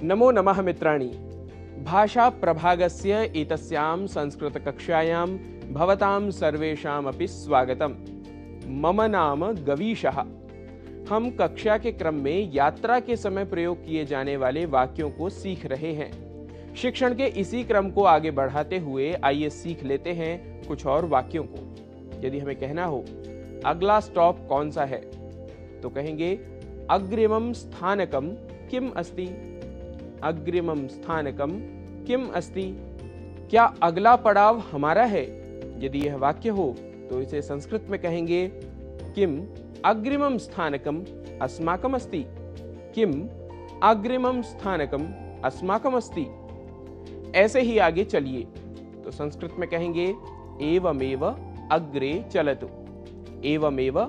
नमो नमः मित्राणि। भाषा प्रभागस्य एतस्यां संस्कृतकक्षायां भवतां सर्वेषामपि स्वागतम्। मम नाम गवीशः। हम कक्षा के क्रम में यात्रा के समय प्रयोग किए जाने वाले वाक्यों को सीख रहे हैं। शिक्षण के इसी क्रम को आगे बढ़ाते हुए आइए सीख लेते हैं कुछ और वाक्यों को। यदि हमें कहना हो अगला स्टॉप कौन सा है, तो कहेंगे अग्रिमं स्थानकं किम अस्ति। अग्रिमं स्थानकं किम अस्ति। क्या अगला पड़ाव हमारा है? यदि यह वाक्य हो तो इसे संस्कृत में कहेंगे किम अग्रिमं स्थानकम अस्माकम अस्ति। किम अग्रिमं स्थानकम अस्माकम अस्ति। ऐसे ही आगे चलिए तो संस्कृत में कहेंगे एवमेव अग्रे चलतु। एवमेव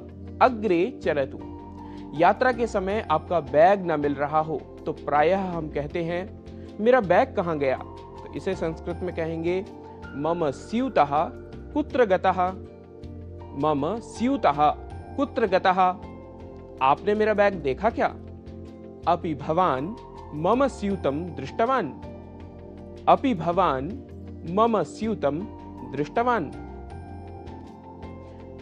अग्रे चलतु। यात्रा के समय आपका बैग न मिल रहा हो तो प्रायः हम कहते हैं मेरा बैग कहाँ गया, तो इसे संस्कृत में कहेंगे मम स्यूतः कुत्र गतः। मम स्यूतः कुत्र गतः। आपने मेरा बैग देखा क्या? अपि भवान मम स्यूतं दृष्टवान। अपि भवान मम स्यूतं दृष्टवान।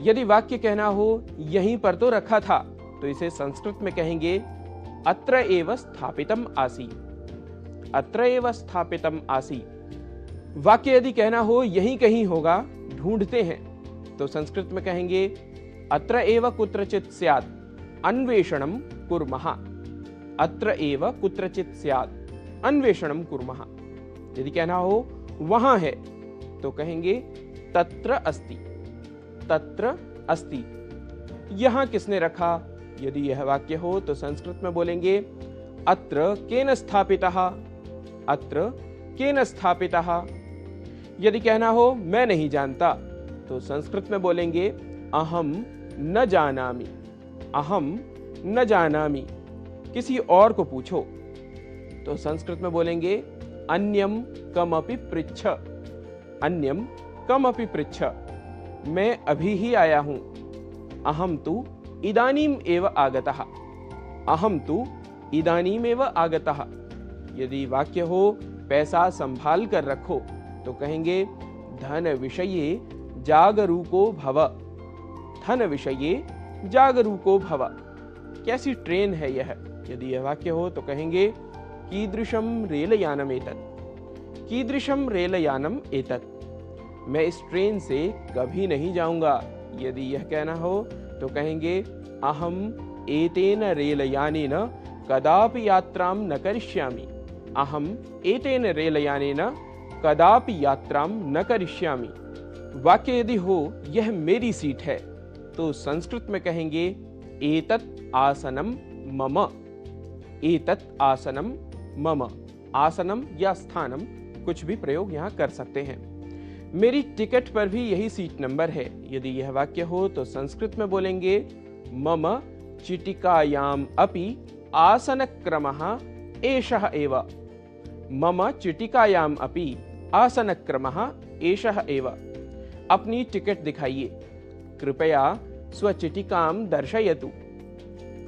यदि वाक्य कहना हो यहीं पर तो रखा था, तो इसे संस्कृत में कहेंगे अत्र एव स्थापितम आसीत्। अत्र एव स्थापितम आसीत्। वाक्य यदि कहना हो यहीं कहीं होगा, ढूंढते हैं, तो संस्कृत में कहेंगे अत्र एव कुत्रचित् स्यात् अन्वेषणं कुर्मः। अत्र एव कुत्रचित् स्यात् अन्वेषणं कुर्मः। यदि कहना हो वहां है, तो कहेंगे तत्र अस्ति। तत्र अस्ति। यहां किसने रखा? यदि यह वाक्य हो तो संस्कृत में बोलेंगे अत्र केन स्थापितः। अत्र केन स्थापितः। यदि कहना हो मैं नहीं जानता, तो संस्कृत में बोलेंगे अहम न जानामि। अहम न जानामि। किसी और को पूछो, तो संस्कृत में बोलेंगे अन्यम कमपि पृच्छ। अन्यम कमपि पृच्छ। मैं अभी ही आया हूं। अहम तु इदानीम एव आगतः। अहम तु इदानीम एव आगतः। यदि वाक्य हो पैसा संभाल कर रखो, तो कहेंगे धन विषये जागरूको भव। धन विषये जागरूको भव। कैसी ट्रेन है यह? यदि यह वाक्य हो तो कहेंगे कीदृशं रेलयानम एतत्। कीदृशं रेलयानम एतत्। मैं इस ट्रेन से कभी नहीं जाऊंगा। यदि यह कहना हो तो कहेंगे अहम एतेन रेलयानेन कदापि यात्रां न करिष्यामि। अहम एतेन रेलयानेन कदापि यात्रां न करिष्यामि। वाक्य यदि हो यह मेरी सीट है, तो संस्कृत में कहेंगे एतत् आसनम मम। एतत् आसनम मम। आसनम या स्थानम कुछ भी प्रयोग यहाँ कर सकते हैं। मेरी टिकट पर भी यही सीट नंबर है। यदि यह वाक्य हो तो संस्कृत में बोलेंगे मम चिटिकायाम अपि आसनक्रमः एषः एव। मम चिटिकायाम अपि आसनक्रमः एषः एव। अपनी टिकट दिखाइए। कृपया स्वचिटिकां दर्शयतु।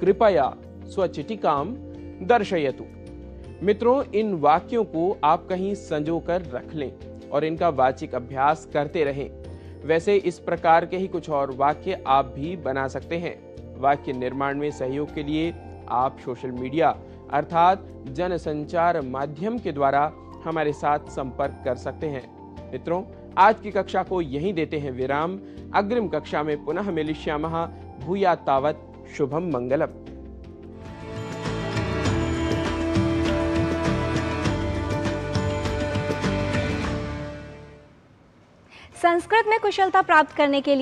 कृपया स्वचिटिकां दर्शयतु। मित्रों, इन वाक्यों को आप कहीं संजोकर रख लें और इनका वाचिक अभ्यास करते रहें। वैसे इस प्रकार के ही कुछ और वाक्य आप भी बना सकते हैं। वाक्य निर्माण में सहयोग के लिए आप सोशल मीडिया अर्थात जनसंचार माध्यम के द्वारा हमारे साथ संपर्क कर सकते हैं। मित्रों, आज की कक्षा को यहीं देते हैं विराम। अग्रिम कक्षा में पुनः मिलिष्यामः। भूयात् तावत् शुभम मंगलम। संस्कृत में कुशलता प्राप्त करने के लिए